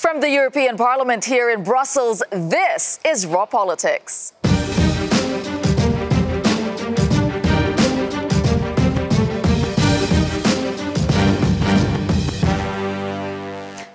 From the European Parliament here in Brussels, this is Raw Politics.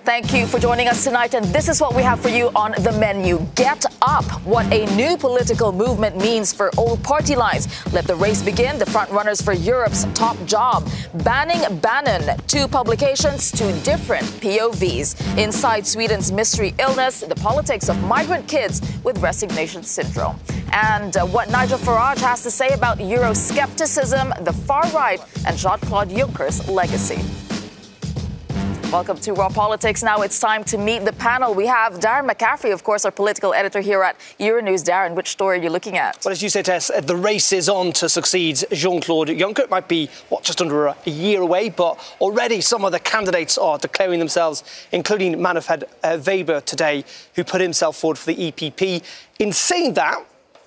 Thank you for joining us tonight, and this is what we have for you on the menu. Get up, what a new political movement means for old party lines. Let the race begin, the front runners for Europe's top job. Banning Bannon, two publications, two different POVs. Inside Sweden's mystery illness, the politics of migrant kids with resignation syndrome. And what Nigel Farage has to say about Euroscepticism, the far right, and Jean-Claude Juncker's legacy. Welcome to Raw Politics. Now it's time to meet the panel. We have Darren McCaffrey, of course, our political editor here at Euronews. Darren, which story are you looking at? Well, as you say, Tess, the race is on to succeed Jean-Claude Juncker. It might be, just under a year away, but already some of the candidates are declaring themselves, including Manfred Weber today, who put himself forward for the EPP. In saying that,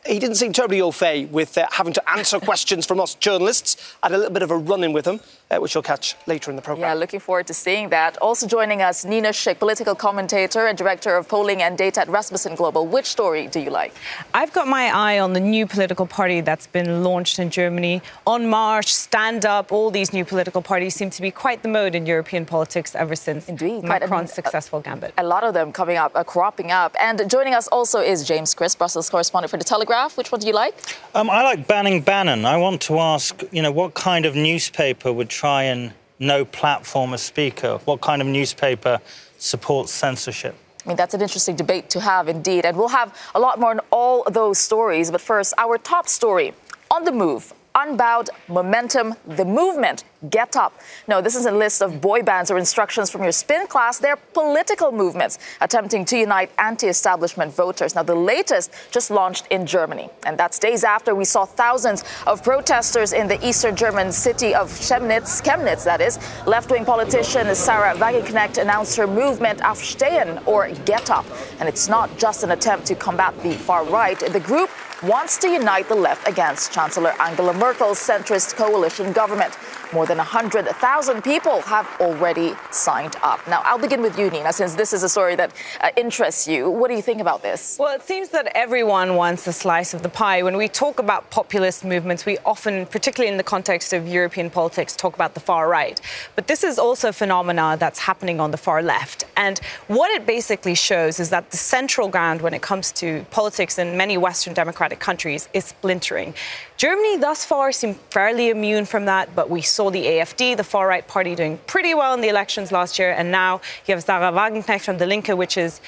he didn't seem terribly au fait with having to answer questions from us journalists. I had a little bit of a run-in with him, which you'll catch later in the programme. Yeah, looking forward to seeing that. Also joining us, Nina Schick, political commentator and director of polling and data at Rasmussen Global. Which story do you like? I've got my eye on the new political party that's been launched in Germany. En Marche, Stand Up, all these new political parties seem to be quite the mode in European politics ever since Macron's successful gambit. A lot of them coming up, cropping up. And joining us also is James Crisp, Brussels correspondent for The Telegraph. Which one do you like? I like banning Bannon. I want to ask, what kind of newspaper would try and no platform a speaker? What kind of newspaper supports censorship? I mean, that's an interesting debate to have indeed. And we'll have a lot more on all those stories. But first, our top story on the move. Unbowed momentum, the movement, get up. No, this isn't a list of boy bands or instructions from your spin class. They're political movements attempting to unite anti-establishment voters. Now, the latest just launched in Germany. And that's days after we saw thousands of protesters in the eastern German city of Chemnitz, that is. Left-wing politician Sarah Wagenknecht announced her movement Aufstehen, or Get Up. And it's not just an attempt to combat the far right. The group wants to unite the left against Chancellor Angela Merkel's centrist coalition government. More than 100,000 people have already signed up. Now, I'll begin with you, Nina, since this is a story that interests you. What do you think about this? Well, it seems that everyone wants a slice of the pie. When we talk about populist movements, we often, particularly in the context of European politics, talk about the far right. But this is also a phenomenon that's happening on the far left. And what it basically shows is that the central ground when it comes to politics in many Western democratic countries is splintering. Germany thus far seemed fairly immune from that, but we saw the AfD, the far-right party, doing pretty well in the elections last year, and now you have Sarah Wagenknecht from Die Linke, which is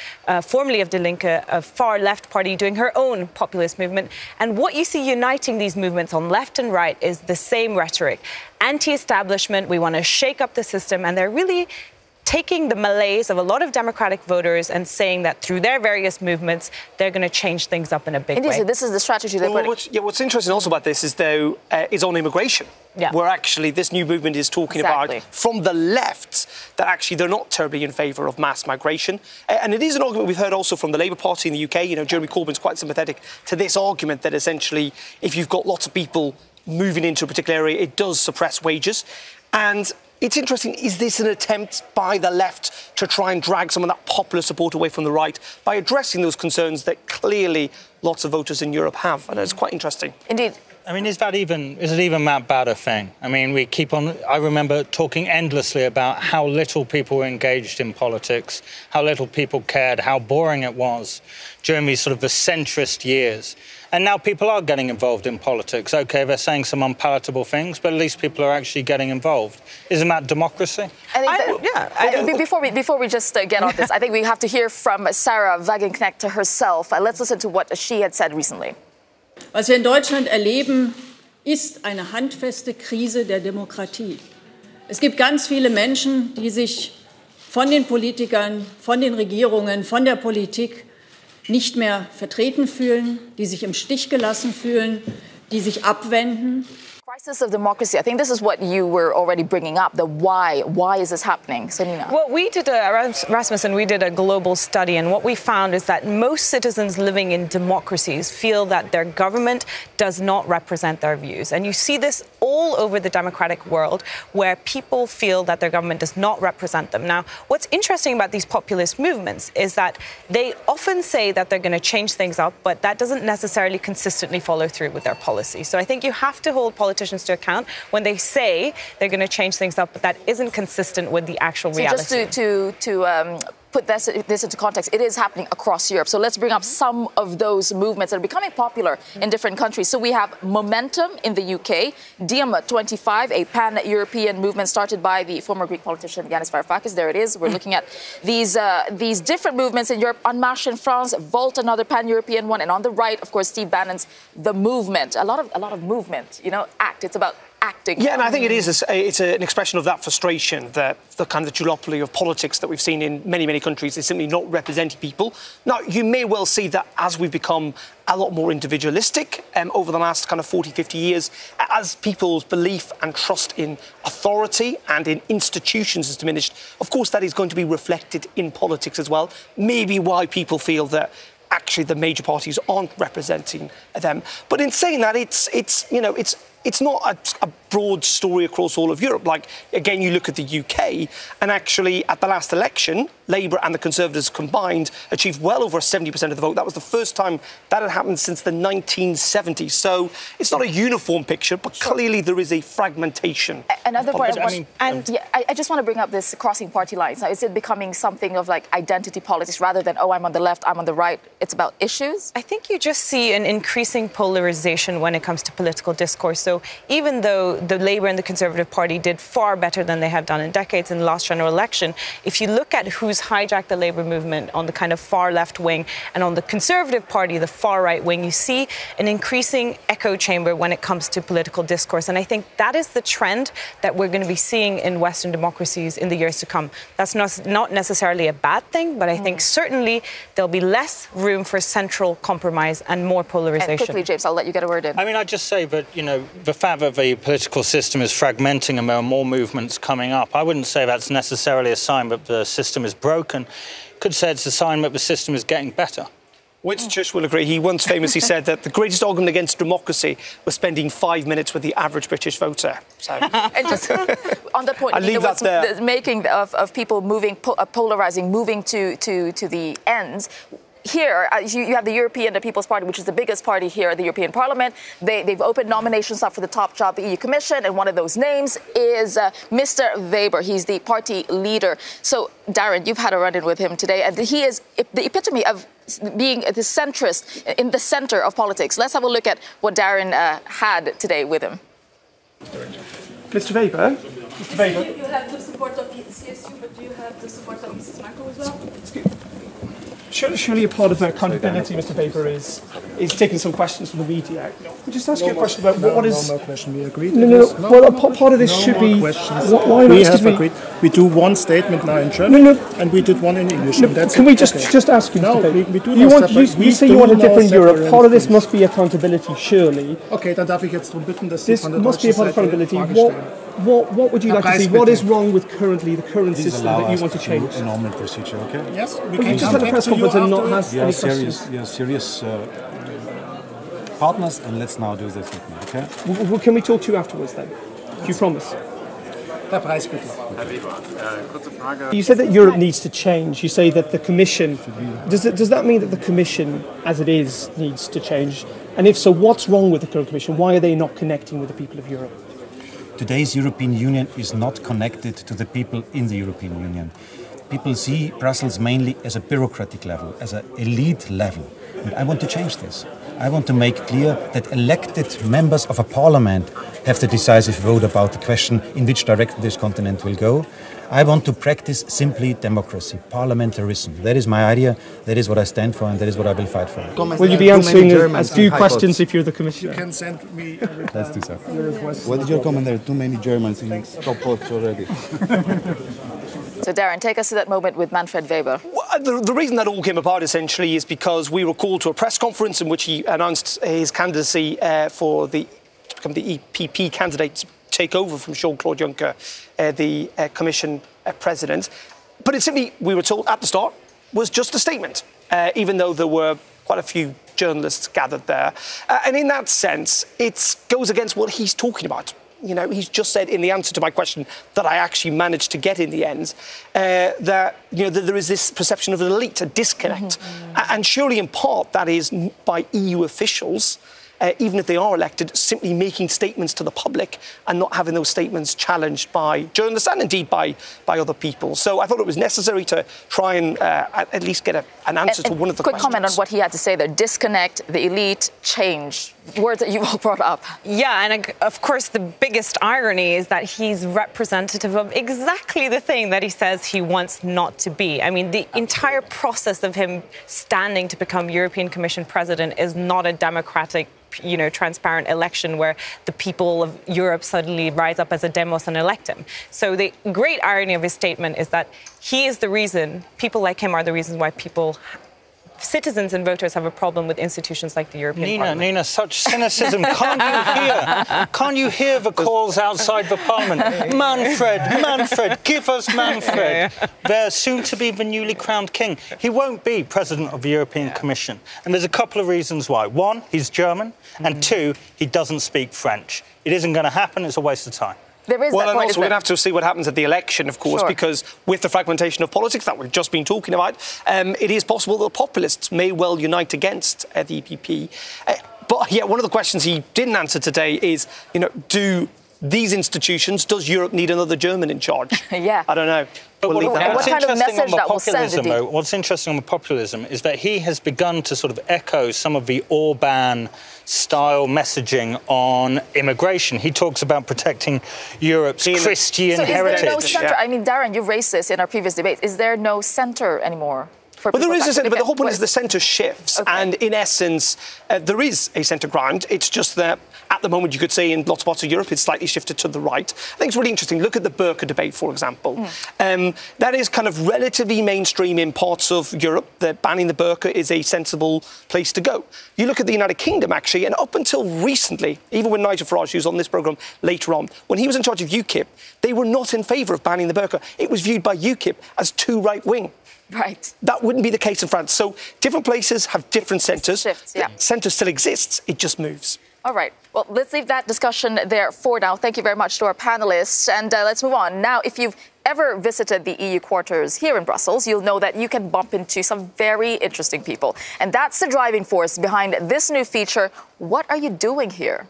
formerly of Die Linke, a far-left party, doing her own populist movement. And what you see uniting these movements on left and right is the same rhetoric. Anti-establishment, we want to shake up the system, and they're really taking the malaise of a lot of democratic voters and saying that through their various movements, they're going to change things up in a big way. So this is the strategy they're putting. What's interesting also about this is, though, is on immigration, where actually this new movement is talking about, from the left, that actually they're not terribly in favour of mass migration. And it is an argument we've heard also from the Labour Party in the UK. Jeremy Corbyn's quite sympathetic to this argument that essentially, if you've got lots of people moving into a particular area, it does suppress wages. And it's interesting, is this an attempt by the left to try and drag some of that popular support away from the right by addressing those concerns that clearly lots of voters in Europe have? And it's quite interesting. Indeed. I mean, is it even that bad a thing? I mean, I remember talking endlessly about how little people were engaged in politics, how little people cared, how boring it was during these sort of the centrist years. And now people are getting involved in politics. OK, they're saying some unpalatable things, but at least people are actually getting involved. Isn't that democracy? Before we just get on this, I think we have to hear from Sarah Wagenknecht herself. Let's listen to what she had said recently. Was wir in Deutschland erleben, ist eine handfeste Krise der Demokratie. Es gibt ganz viele Menschen, die sich von den Politikern, von den Regierungen, von der Politik nicht mehr vertreten fühlen, die sich im Stich gelassen fühlen, die sich abwenden. Crisis of democracy. I think this is what you were already bringing up, the why. Why is this happening? Selina. Well, Rasmussen, we did a global study, and what we found is that most citizens living in democracies feel that their government does not represent their views. And you see this all over the democratic world where people feel that their government does not represent them. Now, what's interesting about these populist movements is that they often say that they're going to change things up, but that doesn't necessarily consistently follow through with their policy. So I think you have to hold politicians to account when they say they're going to change things up, but that isn't consistent with the actual reality. Just to put this into context, it is happening across Europe. So let's bring up some of those movements that are becoming popular in different countries. So we have Momentum in the UK, Diem 25, a pan-European movement started by the former Greek politician Yanis Varoufakis. There it is. We're looking at these different movements in Europe. En Marche in France, Volt, another pan-European one, and on the right, of course, Steve Bannon's The Movement. A lot of movement. ACT. It's about acting. Yeah, and I think it is. It's an expression of that frustration, that the kind of duopoly of politics that we've seen in many, many countries is simply not representing people. Now, you may well see that as we've become a lot more individualistic over the last kind of 40, 50 years, as people's belief and trust in authority and in institutions has diminished, of course, that is going to be reflected in politics as well. Maybe why people feel that actually the major parties aren't representing them. But in saying that, it's not a broad story across all of Europe. Like, again, you look at the UK, and actually at the last election, Labour and the Conservatives combined achieved well over 70% of the vote. That was the first time that had happened since the 1970s. So it's not a uniform picture, but clearly there is a fragmentation. Another point, I just want to bring up this crossing party lines. Now, is it becoming something of like identity politics rather than, oh, I'm on the left, I'm on the right? It's about issues? I think you just see an increasing polarization when it comes to political discourse. So even though the Labour and the Conservative Party did far better than they have done in decades in the last general election, if you look at who's hijacked the Labour movement on the kind of far left wing and on the Conservative Party, the far right wing, you see an increasing echo chamber when it comes to political discourse. And I think that is the trend that we're going to be seeing in Western democracies in the years to come. That's not necessarily a bad thing, but I think certainly there'll be less room for central compromise and more polarization. And quickly, James, I'll let you get a word in. I mean, I'd just say that, the fact that the political system is fragmenting and there are more movements coming up, I wouldn't say that's necessarily a sign that the system is broken. Could say it's a sign that the system is getting better. Winston Churchill will agree. He once famously said that the greatest argument against democracy was spending 5 minutes with the average British voter. So, and just on that point, the making of people moving, polarizing, moving to the ends. Here, you have the European People's Party, which is the biggest party here at the European Parliament. They've opened nominations up for the top job, the EU Commission, and one of those names is Mr. Weber. He's the party leader. So, Darren, you've had a run-in with him today, and he is the epitome of being the centrist, in the center of politics. Let's have a look at what Darren had today with him. Mr. Weber? Mr. Weber? You have the support of the CSU, but do you have the support of Mrs. Merkel as well? Surely a part of accountability, Mr. Weber, is taking some questions from the media. Can just ask you a question about what is... No question, we agreed. Well, part of this should be... Why not? We have agreed. We do one statement now in German, and we did one in English. No, can we just ask you, Mr. Weber? We do you say you want a different Europe. Part of this must be accountability, surely. Okay, dann darf ich jetzt darum bitten, dass this must be a part of accountability. What would you like to see? What is wrong with the current system that you want to change? A normal procedure, okay? Yes, we can just have a press conference and not have any questions. We are serious partners, and let's now do this with me, okay? Well, can we talk to you afterwards then? Do you promise? Herr Preis, bitte. You said that Europe needs to change. You say that the Commission... Does that mean that the Commission, as it is, needs to change? And if so, what's wrong with the current Commission? Why are they not connecting with the people of Europe? Today's European Union is not connected to the people in the European Union. People see Brussels mainly as a bureaucratic level, as an elite level. And I want to change this. I want to make clear that elected members of a parliament have the decisive vote about the question in which direction this continent will go. I want to practice simply democracy, parliamentarism. That is my idea, that is what I stand for, and that is what I will fight for. Will you be answering a few questions if you're the Commissioner? You can send me... Let's do so. What did you comment? There are too many Germans in top posts already. So, Darren, take us to that moment with Manfred Weber. Well, the reason that all came apart, essentially, is because we were called to a press conference in which he announced his candidacy to become the EPP candidate to take over from Jean-Claude Juncker, the Commission President. But it simply, we were told at the start, was just a statement, even though there were quite a few journalists gathered there. And in that sense, it goes against what he's talking about. he's just said in the answer to my question that I actually managed to get in the end, that there is this perception of an elite, a disconnect. And surely in part that is by EU officials, even if they are elected, simply making statements to the public and not having those statements challenged by journalists and indeed by other people. So I thought it was necessary to try and at least get an answer to one of the questions. Quick comment on what he had to say there. Disconnect, the elite, change. Words that you all brought up. Yeah, and of course the biggest irony is that he's representative of exactly the thing that he says he wants not to be. I mean, the entire process of him standing to become European Commission president is not a democratic, transparent election where the people of Europe suddenly rise up as a demos and elect him. So the great irony of his statement is that he is the reason, people like him are the reasons why citizens and voters have a problem with institutions like the European Parliament. Nina, such cynicism. Can't you hear the calls outside the Parliament? Manfred, give us Manfred. They're soon to be the newly crowned king. He won't be president of the European Commission. And there's a couple of reasons why. One, he's German. And two, he doesn't speak French. It isn't going to happen. It's a waste of time. There is and also we're going to have to see what happens at the election, of course, because with the fragmentation of politics that we've just been talking about, it is possible that the populists may well unite against the EPP. But one of the questions he didn't answer today is, do these institutions, does Europe need another German in charge? I don't know. But what kind of message that will send? What's interesting on the populism is that he has begun to sort of echo some of the Orban-style messaging on immigration. He talks about protecting Europe's Christian heritage. Is there no centre? I mean, Darren, you raised this in our previous debate. Is there no centre anymore? Well, there is a centre, but the whole point is the centre shifts. Okay. And in essence, there is a centre ground. It's just that at the moment, you could say in lots of parts of Europe, it's slightly shifted to the right. I think it's really interesting. Look at the burqa debate, for example. That is kind of relatively mainstream in parts of Europe, that banning the burqa is a sensible place to go. You look at the United Kingdom, actually, and up until recently, even when Nigel Farage, who's on this programme later on, when he was in charge of UKIP, they were not in favour of banning the burqa. It was viewed by UKIP as too right-wing. Right. That wouldn't be the case in France. So different places have different centres. The centre still exists. It just moves. All right. Well, let's leave that discussion there for now. Thank you very much to our panellists. And let's move on. Now, if you've ever visited the EU quarters here in Brussels, you'll know that you can bump into some very interesting people. And that's the driving force behind this new feature, What Are You Doing Here?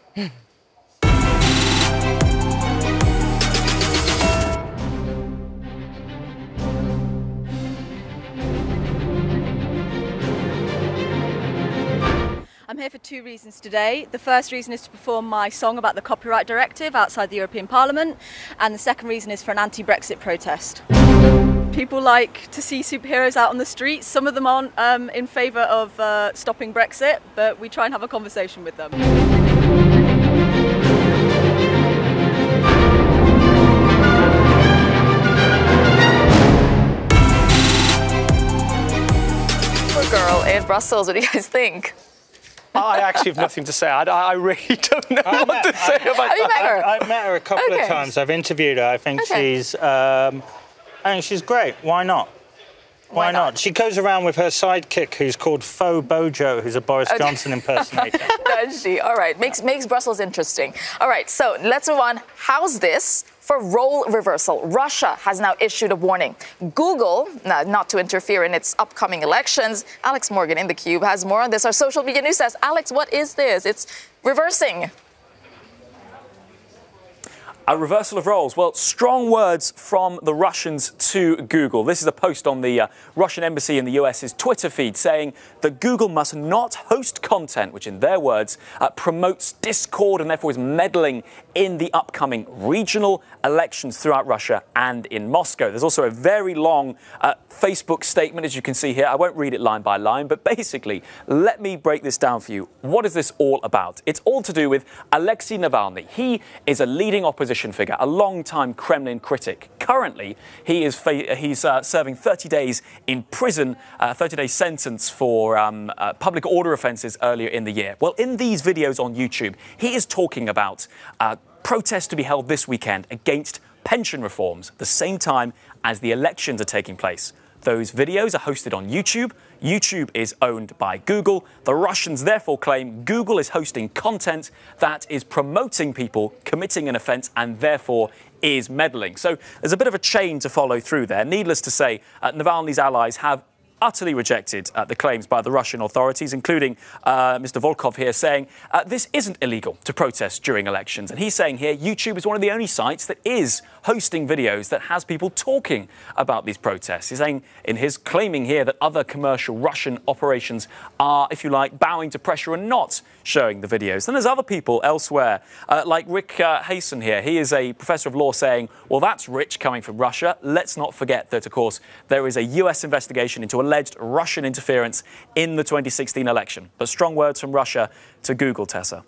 I'm here for two reasons today. The first reason is to perform my song about the copyright directive outside the European Parliament, and the second reason is for an anti-Brexit protest. People like to see superheroes out on the streets. Some of them aren't in favour of stopping Brexit, but we try and have a conversation with them. Poor girl in Brussels, what do you guys think? I actually have nothing to say. I really don't know what to say about that. I've met her a couple of times. I've interviewed her. I think she's great. Why not? Why not? She goes around with her sidekick, who's called Faux Bojo, who's a Boris Johnson impersonator. Does she? All right. Makes Brussels interesting. All right. So let's move on. How's this for role reversal? Russia has now issued a warning. Google, not to interfere in its upcoming elections. Alex Morgan in the Cube has more on this. Our social media news says, Alex, what is this? It's reversing. A reversal of roles. Well, strong words from the Russians to Google. This is a post on the Russian embassy in the US's Twitter feed saying that Google must not host content which, in their words, promotes discord and therefore is meddling in the upcoming regional elections throughout Russia and in Moscow. There's also a very long Facebook statement, as you can see here. I won't read it line by line, but basically, let me break this down for you. What is this all about? It's all to do with Alexei Navalny. He is a leading opposition figure, a long-time Kremlin critic. Currently, he's serving 30 days in prison, a 30-day sentence for public order offences earlier in the year. Well, in these videos on YouTube, he is talking about protests to be held this weekend against pension reforms, the same time as the elections are taking place. Those videos are hosted on YouTube. YouTube is owned by Google. The Russians therefore claim Google is hosting content that is promoting people committing an offence and therefore is meddling. So there's a bit of a chain to follow through there. Needless to say, Navalny's allies have utterly rejected the claims by the Russian authorities, including Mr. Volkov here saying this isn't illegal to protest during elections. And he's saying here YouTube is one of the only sites that is hosting videos that has people talking about these protests. He's saying in his claiming here that other commercial Russian operations are, if you like, bowing to pressure and not showing the videos. Then there's other people elsewhere, like Rick Hasen here. He is a professor of law saying, well, that's rich coming from Russia. Let's not forget that, of course, there is a US investigation into alleged Russian interference in the 2016 election. But strong words from Russia to Google, Tessa.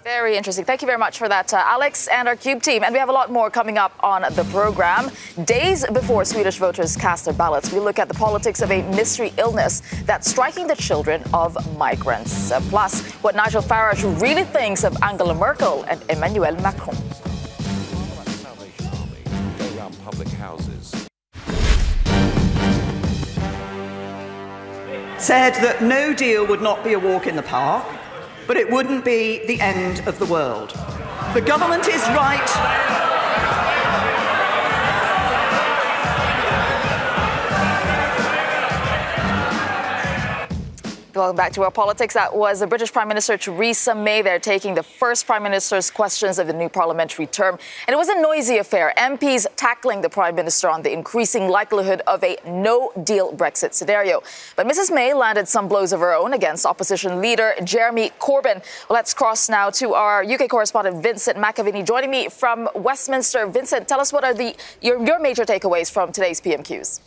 Very interesting. Thank you very much for that, Alex and our CUBE team. And we have a lot more coming up on the program. Days before Swedish voters cast their ballots, we look at the politics of a mystery illness that's striking the children of migrants. Plus, what Nigel Farage really thinks of Angela Merkel and Emmanuel Macron. Public houses. Said that no deal would not be a walk in the park, but it wouldn't be the end of the world. The government is right. Welcome back to our politics. That was the British Prime Minister Theresa May. They're taking the first Prime Minister's questions of the new parliamentary term. And it was a noisy affair. MPs tackling the Prime Minister on the increasing likelihood of a no-deal Brexit scenario. But Mrs May landed some blows of her own against opposition leader Jeremy Corbyn. Let's cross now to our UK correspondent Vincent McAviney joining me from Westminster. Vincent, tell us what are your major takeaways from today's PMQs.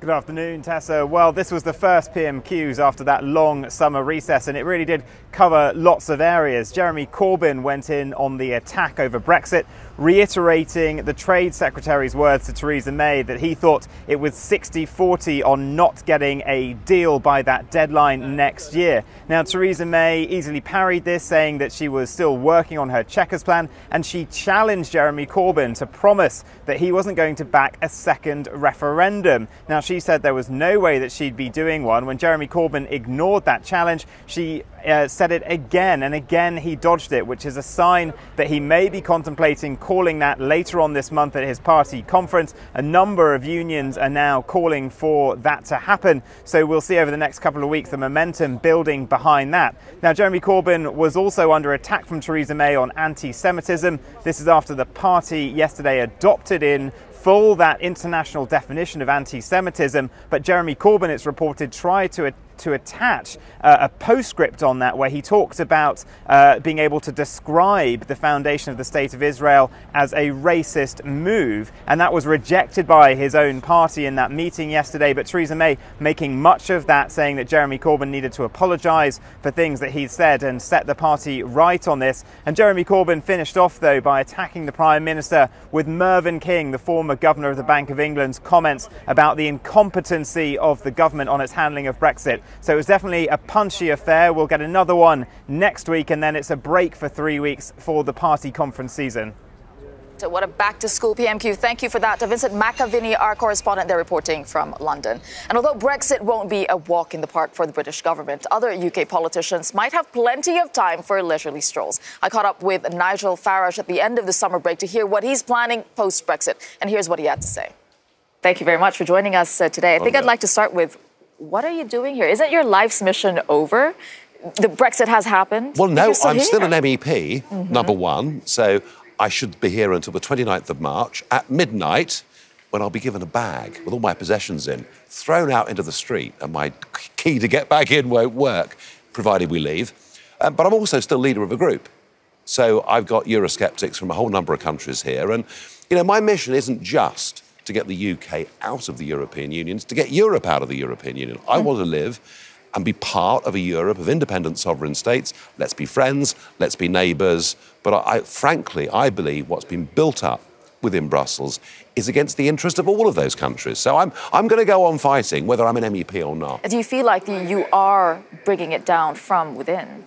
Good afternoon, Tessa. Well, this was the first PMQs after that long summer recess, and it really did cover lots of areas. Jeremy Corbyn went in on the attack over Brexit, reiterating the Trade Secretary's words to Theresa May that he thought it was 60-40 on not getting a deal by that deadline next year. Now, Theresa May easily parried this, saying that she was still working on her Chequers plan, and she challenged Jeremy Corbyn to promise that he wasn't going to back a second referendum. Now, she said there was no way that she'd be doing one. When Jeremy Corbyn ignored that challenge, she said it again, and again he dodged it, which is a sign that he may be contemplating calling that later on this month at his party conference. A number of unions are now calling for that to happen, so we'll see over the next couple of weeks the momentum building behind that. Now, Jeremy Corbyn was also under attack from Theresa May on anti-Semitism. This is after the party yesterday adopted in full that international definition of anti-Semitism, but Jeremy Corbyn, it's reported, tried to attach a postscript on that where he talked about being able to describe the foundation of the State of Israel as a racist move, and that was rejected by his own party in that meeting yesterday. But Theresa May making much of that, saying that Jeremy Corbyn needed to apologise for things that he said and set the party right on this. And Jeremy Corbyn finished off, though, by attacking the Prime Minister with Mervyn King, the former Governor of the Bank of England's comments about the incompetency of the government on its handling of Brexit. So it was definitely a punchy affair. We'll get another one next week, and then it's a break for 3 weeks for the party conference season. So what a back-to-school PMQ. Thank you for that. To Vincent McAviney, our correspondent, there reporting from London. And although Brexit won't be a walk in the park for the British government, other UK politicians might have plenty of time for leisurely strolls. I caught up with Nigel Farage at the end of the summer break to hear what he's planning post-Brexit. And here's what he had to say. Thank you very much for joining us today. I think I'd like to start with, what are you doing here? Isn't your life's mission over? The Brexit has happened. Well, no, I'm still an MEP, number one, so I should be here until the 29th of March at midnight, when I'll be given a bag with all my possessions in, thrown out into the street, and my key to get back in won't work, provided we leave. But I'm also still leader of a group. So I've got Eurosceptics from a whole number of countries here. And, you know, my mission isn't just to get the UK out of the European Union, it's to get Europe out of the European Union. I want to live and be part of a Europe of independent sovereign states. Let's be friends, let's be neighbours. But frankly, I believe what's been built up within Brussels is against the interest of all of those countries. So I'm going to go on fighting, whether I'm an MEP or not. Do you feel like you are bringing it down from within?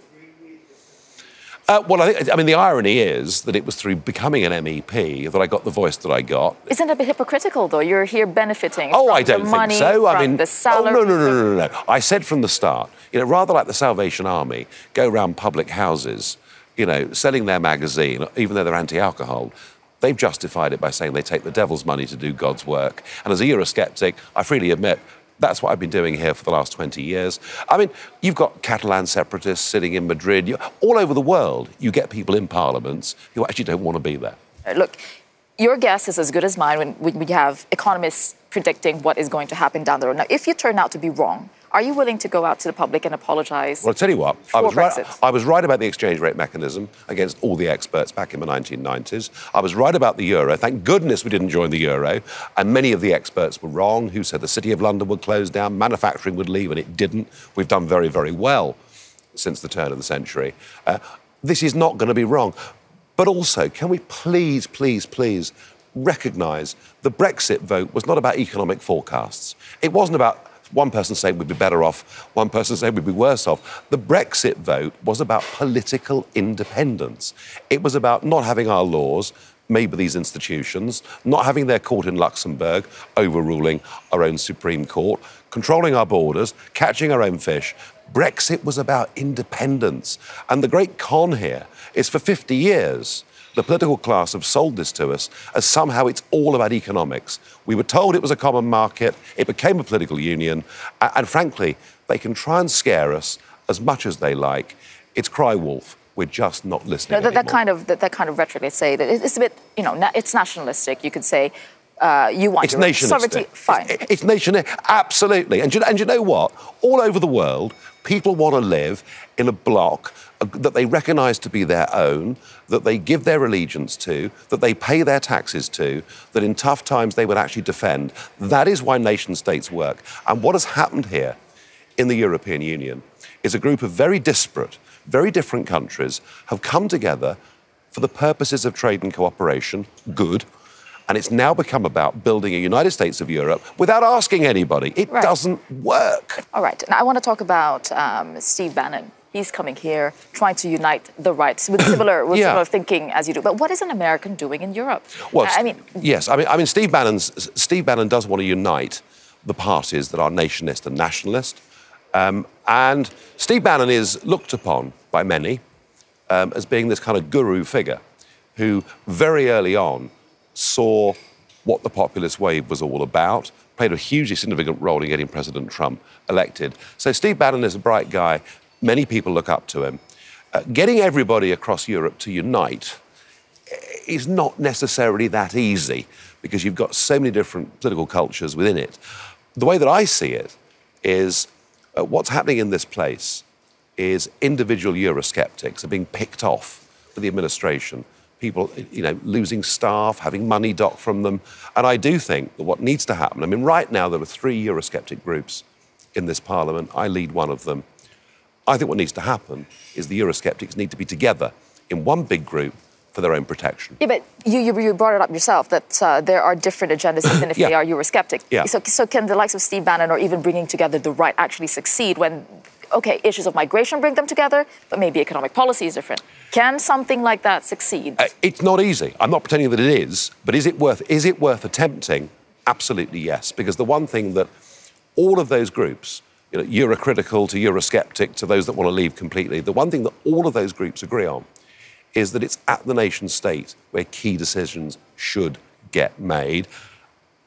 Well, I mean, the irony is that it was through becoming an MEP that I got the voice that I got. Isn't it a bit hypocritical, though? You're here benefiting from I don't the money, think so. from the salary. No. I said from the start, rather like the Salvation Army, go around public houses, selling their magazine, even though they're anti-alcohol. They've justified it by saying they take the devil's money to do God's work. And as a Eurosceptic, I freely admit, that's what I've been doing here for the last 20 years. I mean, you've got Catalan separatists sitting in Madrid. All over the world, you get people in parliaments who actually don't want to be there. Look, your guess is as good as mine when we have economists predicting what is going to happen down the road. Now, if you turn out to be wrong, are you willing to go out to the public and apologise? Well, I'll tell you what, I was right about the exchange rate mechanism against all the experts back in the 1990s. I was right about the euro. Thank goodness we didn't join the euro. And many of the experts were wrong, who said the City of London would close down, manufacturing would leave, and it didn't. We've done very, very well since the turn of the century. This is not going to be wrong. But also, can we please recognise the Brexit vote was not about economic forecasts. It wasn't about one person saying we'd be better off, one person saying we'd be worse off. The Brexit vote was about political independence. It was about not having our laws, maybe these institutions, not having their court in Luxembourg, overruling our own Supreme Court, controlling our borders, catching our own fish. Brexit was about independence. And the great con here is for 50 years, the political class have sold this to us as somehow it's all about economics. We were told it was a common market, it became a political union, and frankly, they can try and scare us as much as they like. It's cry wolf. We're just not listening anymore. That kind of rhetoric, let's say, it's a bit, it's nationalistic, you could say. You want your sovereignty, fine. It's nationalistic, absolutely. And you know what? All over the world, people want to live in a bloc that they recognise to be their own, that they give their allegiance to, that they pay their taxes to, that in tough times they would actually defend. That is why nation-states work. And what has happened here in the European Union is a group of very disparate, very different countries have come together for the purposes of trade and cooperation, good, and it's now become about building a United States of Europe without asking anybody. It doesn't work. All right. Now, I want to talk about Steve Bannon. He's coming here, trying to unite the rights with similar thinking as you do. But what is an American doing in Europe? Well, yes. I mean, Steve Bannon does want to unite the parties that are nationalist and nationalist. And Steve Bannon is looked upon by many as being this kind of guru figure who very early on saw what the populist wave was all about, played a hugely significant role in getting President Trump elected. So Steve Bannon is a bright guy. Many people look up to him. Getting everybody across Europe to unite is not necessarily that easy because you've got so many different political cultures within it. The way that I see it is what's happening in this place is individual Eurosceptics are being picked off for the administration. People, losing staff, having money docked from them. And I do think that what needs to happen, I mean, right now there are 3 Eurosceptic groups in this parliament. I lead one of them. I think what needs to happen is the Eurosceptics need to be together in one big group for their own protection. Yeah, but you brought it up yourself, that there are different agendas even if they are Eurosceptic. Yeah. So can the likes of Steve Bannon or even bringing together the right actually succeed when, OK, issues of migration bring them together, but maybe economic policy is different? Can something like that succeed? It's not easy. I'm not pretending that it is, but is it worth attempting? Absolutely yes, because the one thing that all of those groups, Eurocritical to Eurosceptic to those that want to leave completely, the one thing that all of those groups agree on is that it's at the nation state where key decisions should get made.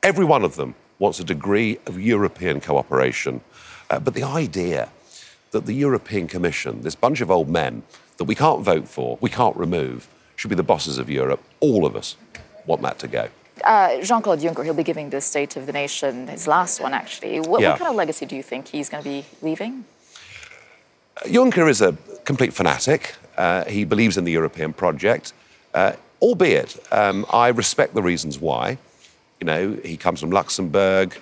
Every one of them wants a degree of European cooperation. But the idea that the European Commission, this bunch of old men that we can't vote for, we can't remove, should be the bosses of Europe, all of us want that to go. Jean-Claude Juncker, he'll be giving the State of the Nation, his last one, actually. What kind of legacy do you think he's going to be leaving? Juncker is a complete fanatic. He believes in the European project, albeit I respect the reasons why. He comes from Luxembourg.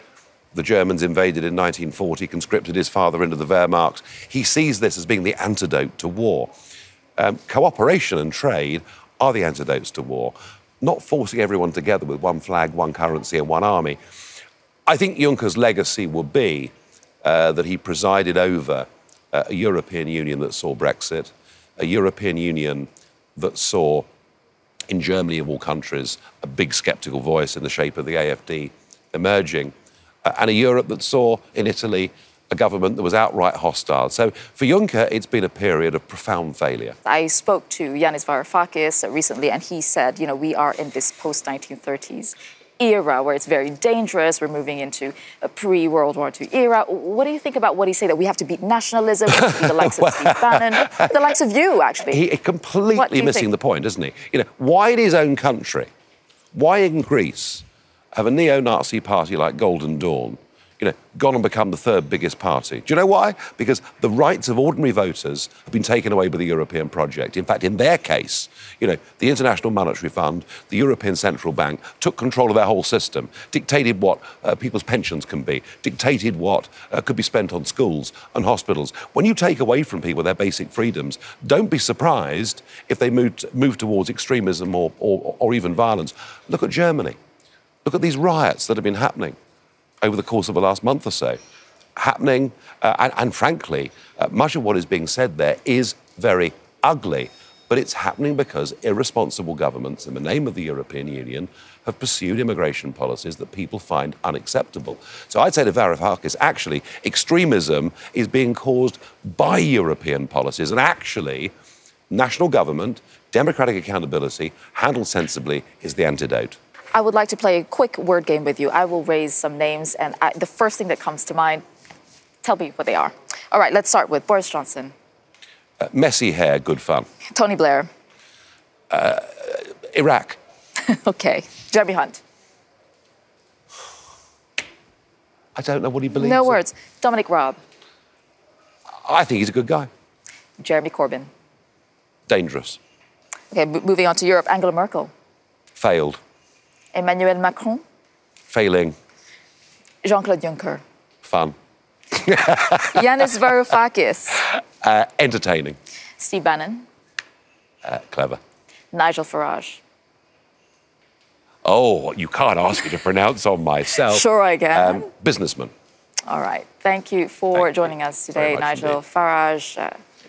The Germans invaded in 1940, conscripted his father into the Wehrmacht. He sees this as being the antidote to war. Cooperation and trade are the antidotes to war, not forcing everyone together with one flag, one currency and one army. I think Juncker's legacy will be that he presided over a European Union that saw Brexit, a European Union that saw, in Germany of all countries, a big sceptical voice in the shape of the AfD emerging, and a Europe that saw in Italy a government that was outright hostile. So for Juncker, it's been a period of profound failure. I spoke to Yanis Varoufakis recently, and he said, we are in this post-1930s era where it's very dangerous. We're moving into a pre-World War II era. What do you think about what he said, that we have to beat nationalism, we have to beat the likes of Steve Bannon, the likes of you, actually? He's completely missing the point, isn't he? Why in his own country, why in Greece, have a neo-Nazi party like Golden Dawn gone and become the third biggest party? Do you know why? Because the rights of ordinary voters have been taken away by the European project. In fact, in their case, the International Monetary Fund, the European Central Bank, took control of their whole system, dictated what people's pensions can be, dictated what could be spent on schools and hospitals. When you take away from people their basic freedoms, don't be surprised if they move towards extremism or even violence. Look at Germany. Look at these riots that have been happening over the course of the last month or so, and frankly, much of what is being said there is very ugly, but it's happening because irresponsible governments, in the name of the European Union, have pursued immigration policies that people find unacceptable. So I'd say to Varoufakis, actually, extremism is being caused by European policies, and actually, national government, democratic accountability, handled sensibly, is the antidote. I would like to play a quick word game with you. I will raise some names, and the first thing that comes to mind, tell me what they are. All right, let's start with Boris Johnson. Messy hair, good fun. Tony Blair. Iraq. Okay. Jeremy Hunt. I don't know what he believes. No words. Dominic Raab. I think he's a good guy. Jeremy Corbyn. Dangerous. Okay, moving on to Europe. Angela Merkel. Failed. Emmanuel Macron. Failing. Jean-Claude Juncker. Fun. Yanis Varoufakis. Entertaining. Steve Bannon. Clever. Nigel Farage. Oh, you can't ask me to pronounce on myself. Sure I can. Businessman. All right. Thank you for joining us today, Nigel Farage.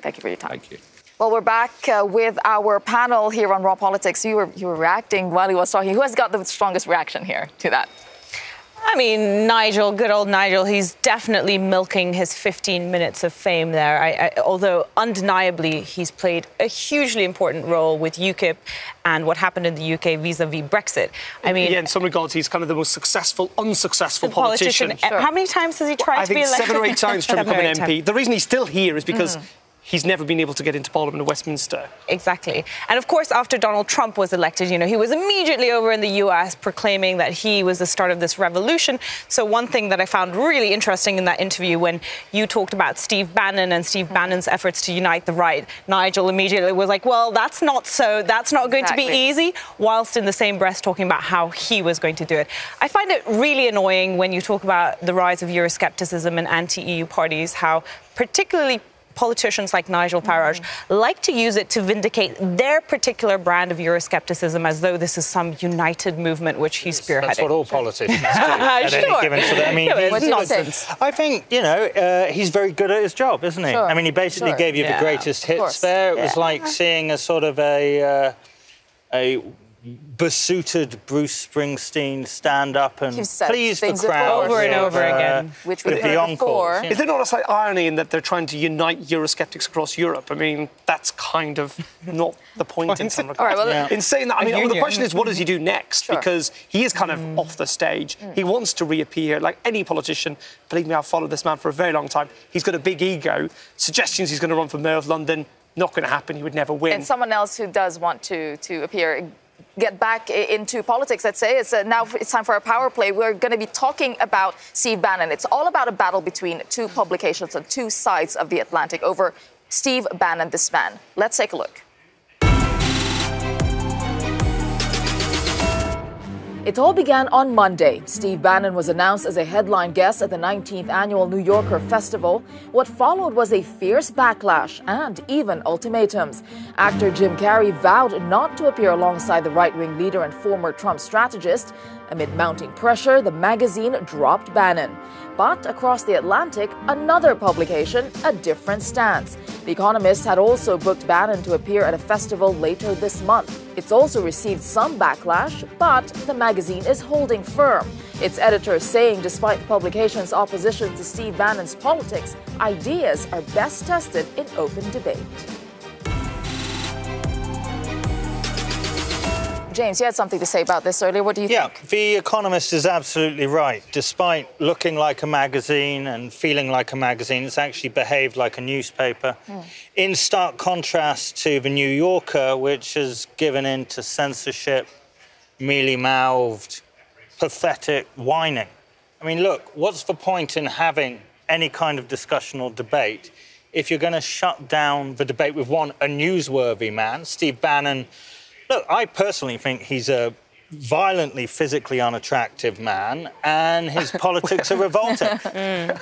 Thank you for your time. Thank you. Well, we're back with our panel here on Raw Politics. You were reacting while he was talking. Who has got the strongest reaction here to that? I mean, Nigel, good old Nigel, he's definitely milking his 15 minutes of fame there. Although undeniably he's played a hugely important role with UKIP and what happened in the UK vis-a-vis Brexit. I mean, in some regards, he's kind of the most successful, unsuccessful politician. Sure. How many times has he tried to be elected? I think 7 or 8 times trying to become an MP. The reason he's still here is because he's never been able to get into Parliament in Westminster. Exactly. And of course, after Donald Trump was elected, he was immediately over in the US proclaiming that he was the start of this revolution. So one thing that I found really interesting in that interview, when you talked about Steve Bannon and Steve Bannon's efforts to unite the right, Nigel immediately was like, well, that's not going to be easy, whilst in the same breath talking about how he was going to do it. I find it really annoying when you talk about the rise of Euroscepticism and anti-EU parties, how particularly politicians like Nigel Farage like to use it to vindicate their particular brand of Euroscepticism, as though this is some united movement which he's spearheading. That's what all politicians do at any given sort of, I mean, it's nonsense. I think, he's very good at his job, isn't he? Sure. I mean, he basically gave you the greatest hits there. It was like seeing a sort of a besuited Bruce Springsteen stand up and please the crowd over and over again, which we heard before. Is there not a slight irony in that they're trying to unite Eurosceptics across Europe? I mean, that's kind of not the point in some regards. All right, in saying that, I mean, the question is, what does he do next? Because he is kind of off the stage. He wants to reappear. Like any politician, believe me, I've followed this man for a very long time. He's got a big ego. Suggestions he's going to run for Mayor of London, not going to happen. He would never win. And someone else who does want to appear, get back into politics, let's say. Now it's time for a power play. We're going to be talking about Steve Bannon. It's all about a battle between two publications on two sides of the Atlantic over Steve Bannon, this man. Let's take a look. It all began on Monday. Steve Bannon was announced as a headline guest at the 19th annual New Yorker Festival. What followed was a fierce backlash and even ultimatums. Actor Jim Carrey vowed not to appear alongside the right-wing leader and former Trump strategist. Amid mounting pressure, the magazine dropped Bannon. But across the Atlantic, another publication, a different stance. The Economist had also booked Bannon to appear at a festival later this month. It's also received some backlash, but the magazine is holding firm. Its editor saying despite the publication's opposition to Steve Bannon's politics, ideas are best tested in open debate. James, you had something to say about this earlier. What do you think? Yeah, The Economist is absolutely right. Despite looking like a magazine and feeling like a magazine, it's actually behaved like a newspaper. In stark contrast to The New Yorker, which has given in to censorship, mealy-mouthed, pathetic whining. I mean, look, what's the point in having any kind of discussion or debate if you're going to shut down the debate with, one, a newsworthy man, Steve Bannon? Look, I personally think he's a violently physically unattractive man, and his politics are revolting.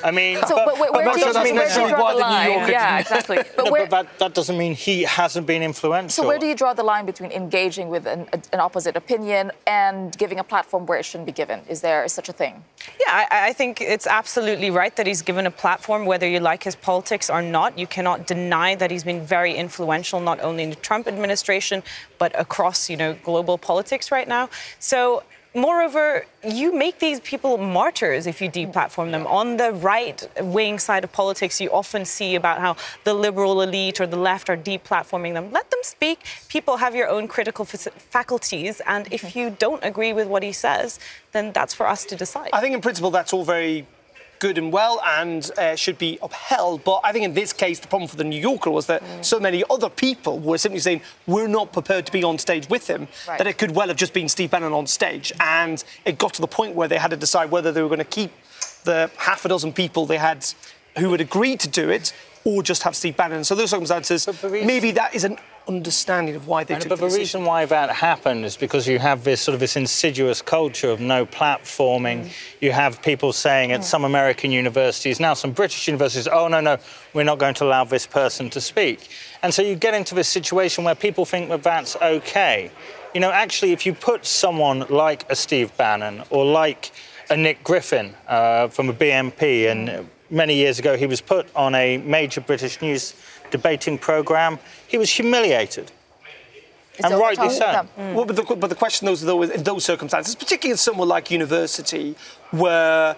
I mean, so, but where do you draw the line? Yeah, exactly. But that doesn't mean he hasn't been influential. So where do you draw the line between engaging with an opposite opinion and giving a platform where it shouldn't be given? Is there such a thing? Yeah, I think it's absolutely right that he's given a platform, whether you like his politics or not. You cannot deny that he's been very influential, not only in the Trump administration, but across, global politics right now. So, moreover, you make these people martyrs if you deplatform them. On the right-wing side of politics, you often see about how the liberal elite or the left are deplatforming them. Let them speak. People have your own critical faculties, and if you don't agree with what he says, then that's for us to decide. I think in principle that's all very good and well and should be upheld. But I think in this case, the problem for the New Yorker was that so many other people were simply saying, we're not prepared to be on stage with him, that it could well have just been Steve Bannon on stage. And it got to the point where they had to decide whether they were going to keep the half a dozen people they had who had agreed to do it or just have Steve Bannon. So those circumstances, maybe that is an understanding of why they took the decision. But the reason why that happened is because you have this insidious culture of no platforming. You have people saying at some American universities, now some British universities, oh, no, we're not going to allow this person to speak. And so you get into this situation where people think that that's OK. Actually, if you put someone like a Steve Bannon or like a Nick Griffin from a BNP, and many years ago he was put on a major British news debating programme, he was humiliated. And rightly so. Well, but the question, though, in those circumstances, particularly in somewhere like university, where,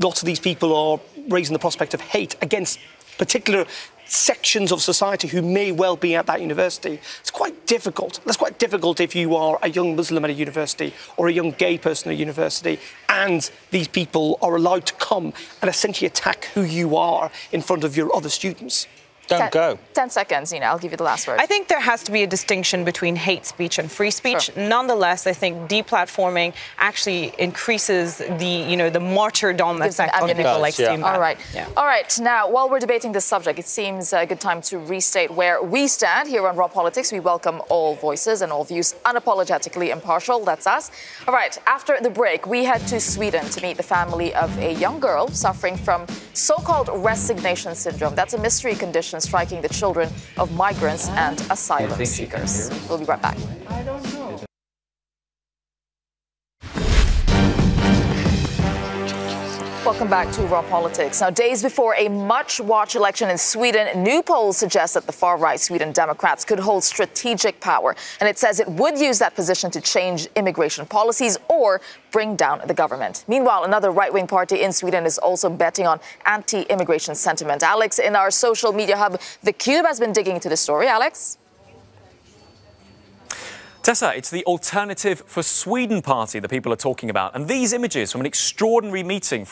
lots of these people are raising the prospect of hate against particular sections of society who may well be at that university, it's quite difficult. That's quite difficult if you are a young Muslim at a university or a young gay person at a university and these people are allowed to come and essentially attack who you are in front of your other students. Don't go. 10 seconds, I'll give you the last word. I think there has to be a distinction between hate speech and free speech. Sure. Nonetheless, I think deplatforming actually increases the martyrdom effect on people like Steve Bannon. All right. Yeah. All right. Now, while we're debating this subject, it seems a good time to restate where we stand here on Raw Politics. We welcome all voices and all views, unapologetically impartial. That's us. All right. After the break, we head to Sweden to meet the family of a young girl suffering from so-called resignation syndrome. That's a mystery condition striking the children of migrants and asylum seekers. We'll be right back. I don't know. Welcome back to Raw Politics. Now, days before a much-watched election in Sweden, new polls suggest that the far-right Sweden Democrats could hold strategic power. And it says it would use that position to change immigration policies or bring down the government. Meanwhile, another right-wing party in Sweden is also betting on anti-immigration sentiment. Alex, in our social media hub, The Cube has been digging into the story. Alex? Tessa, it's the Alternative for Sweden party that people are talking about. And these images from an extraordinary meeting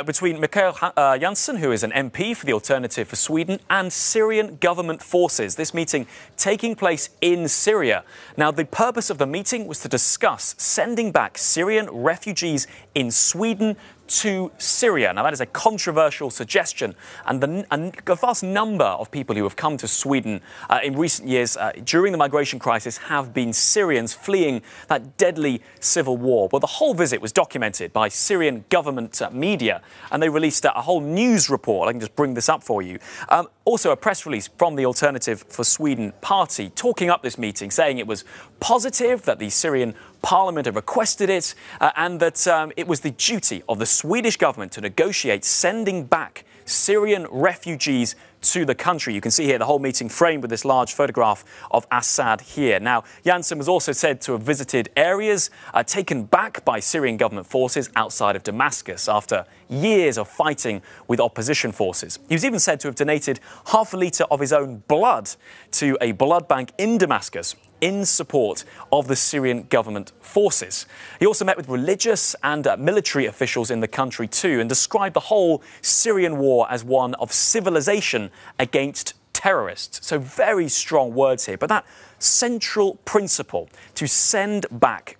between Mikael Jansson, who is an MP for the Alternative for Sweden, and Syrian government forces. This meeting taking place in Syria. Now, the purpose of the meeting was to discuss sending back Syrian refugees in Sweden to Syria. Now, that is a controversial suggestion, and a vast number of people who have come to Sweden in recent years during the migration crisis have been Syrians fleeing that deadly civil war. Well, the whole visit was documented by Syrian government media, and they released a whole news report. I can just bring this up for you. Also, a press release from the Alternative for Sweden party talking up this meeting, saying it was positive that the Syrian Parliament had requested it, and that it was the duty of the Swedish government to negotiate sending back Syrian refugees to the country. You can see here the whole meeting framed with this large photograph of Assad here. Now, Janssen was also said to have visited areas taken back by Syrian government forces outside of Damascus after years of fighting with opposition forces. He was even said to have donated half a litre of his own blood to a blood bank in Damascus in support of the Syrian government forces. He also met with religious and military officials in the country too, and described the whole Syrian war as one of civilization against terrorists. So very strong words here. But that central principle to send back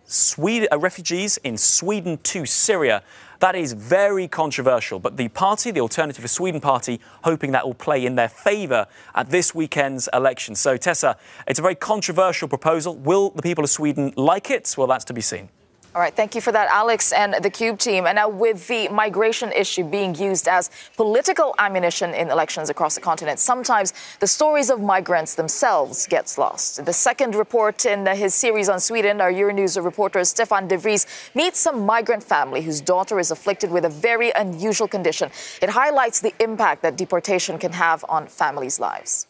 refugees in Sweden to Syria, that is very controversial. But the party, the Alternative for Sweden party, hoping that will play in their favour at this weekend's election. So, Tessa, it's a very controversial proposal. Will the people of Sweden like it? Well, that's to be seen. All right, thank you for that, Alex and the Cube team. And now, with the migration issue being used as political ammunition in elections across the continent, sometimes the stories of migrants themselves gets lost. The second report in his series on Sweden, our Euronews reporter Stefan de Vries meets some migrant family whose daughter is afflicted with a very unusual condition. It highlights the impact that deportation can have on families' lives.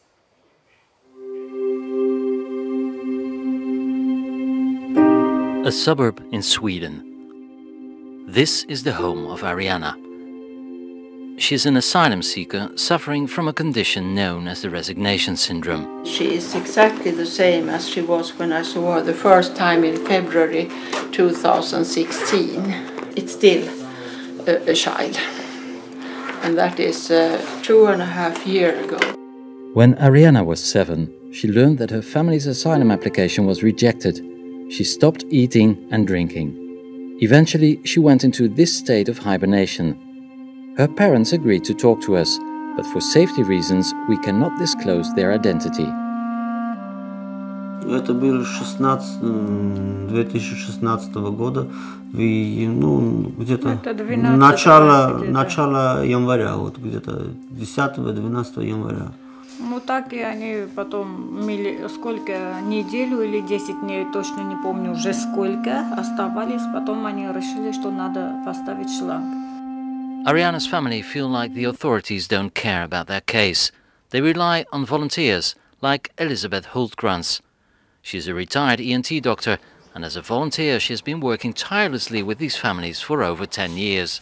A suburb in Sweden. This is the home of Ariana. She's an asylum seeker suffering from a condition known as the resignation syndrome. She is exactly the same as she was when I saw her the first time in February 2016. It's still a child, and that is 2.5 years ago. When Ariana was 7, she learned that her family's asylum application was rejected. She stopped eating and drinking. Eventually, she went into this state of hibernation. Her parents agreed to talk to us, but for safety reasons, we cannot disclose their identity. Это было 2016 года, где-то начало января, вот где-то 10-12 января. Ну так и они потом сколько, неделю или 10 дней, точно не помню уже сколько, оставались. Потом они решили, что надо поставить шланг. Ariana's family feel like the authorities don't care about their case. They rely on volunteers like Elisabeth Hultkrantz. She's a retired ENT doctor, and as a volunteer she has been working tirelessly with these families for over 10 years.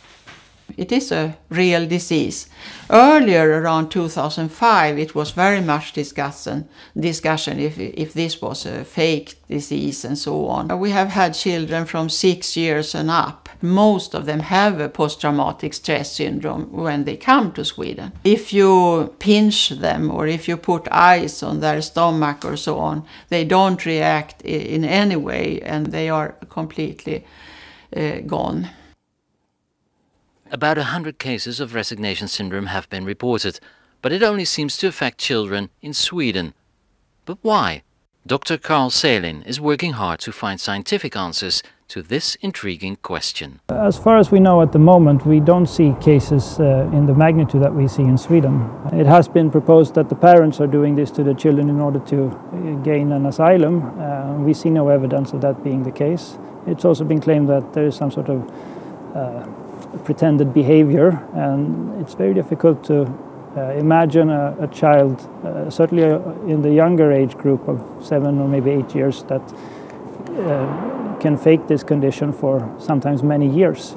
It is a real disease. Earlier, around 2005, it was very much discussion if this was a fake disease and so on. We have had children from 6 years and up. Most of them have a post-traumatic stress syndrome when they come to Sweden. If you pinch them or if you put ice on their stomach or so on, they don't react in any way and they are completely gone. About 100 cases of resignation syndrome have been reported, but it only seems to affect children in Sweden. But why? Dr. Carl Selin is working hard to find scientific answers to this intriguing question. As far as we know at the moment, we don't see cases in the magnitude that we see in Sweden. It has been proposed that the parents are doing this to the children in order to gain an asylum. We see no evidence of that being the case. It's also been claimed that there is some sort of pretended behavior, and it's very difficult to imagine a child, certainly in the younger age group of 7 or maybe 8 years, that can fake this condition for sometimes many years.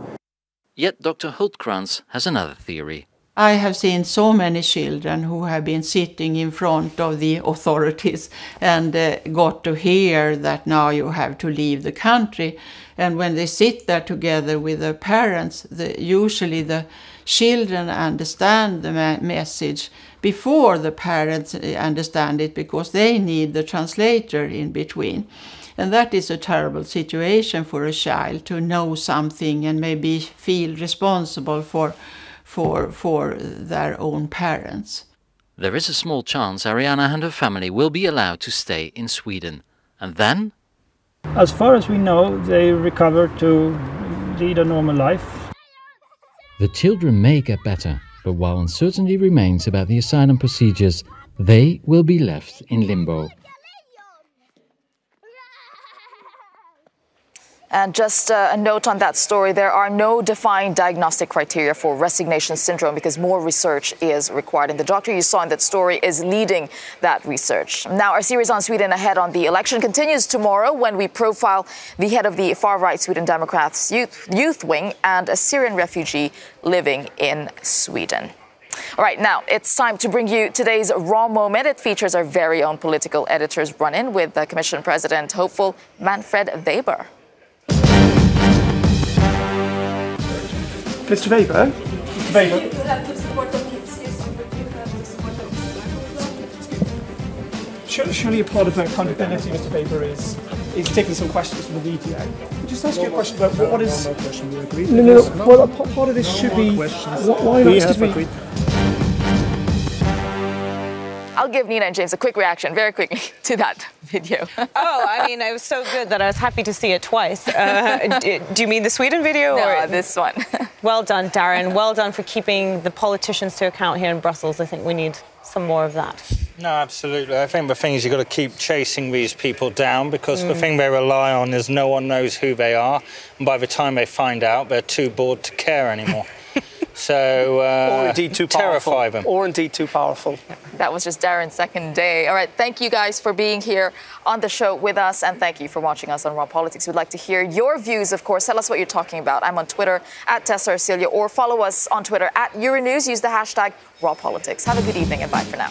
Yet Dr. Hultkrantz has another theory. I have seen so many children who have been sitting in front of the authorities and got to hear that now you have to leave the country. And when they sit there together with their parents, usually the children understand the message before the parents understand it, because they need the translator in between. And that is a terrible situation for a child, to know something and maybe feel responsible for their own parents. There is a small chance Ariana and her family will be allowed to stay in Sweden. And then? As far as we know, they recover to lead a normal life. The children may get better, but while uncertainty remains about the asylum procedures, they will be left in limbo. And just a note on that story, there are no defined diagnostic criteria for resignation syndrome because more research is required. And the doctor you saw in that story is leading that research. Now, our series on Sweden ahead on the election continues tomorrow when we profile the head of the far-right Sweden Democrats youth wing and a Syrian refugee living in Sweden. All right, now it's time to bring you today's Raw Moment. It features our very own political editor's run-in with the Commission President hopeful Manfred Weber. Mr. Weber? Mr. Weber? You have to support the peace. Yes, you have to support the peace. Surely a part of accountability, Mr. Weber, is taking some questions from the media. I'll just ask you a question about what is... No. Well, part of this should be... Why not? Excuse me. I'll give Nina and James a quick reaction, very quickly, to that video. I mean, it was so good that I was happy to see it twice. Do you mean the Sweden video? No, or this one. Well done, Darren. Well done for keeping the politicians to account here in Brussels. I think we need some more of that. No, absolutely. I think the thing is you've got to keep chasing these people down because the thing they rely on is no one knows who they are. And by the time they find out, they're too bored to care anymore. So, or indeed too powerful. Terrify them. Or indeed too powerful. That was just Darren's second day. All right, thank you guys for being here on the show with us, and thank you for watching us on Raw Politics. We'd like to hear your views, of course. Tell us what you're talking about. I'm on Twitter @Tessa or follow us on Twitter @euronews. Use the hashtag Raw Politics. Have a good evening and bye for now.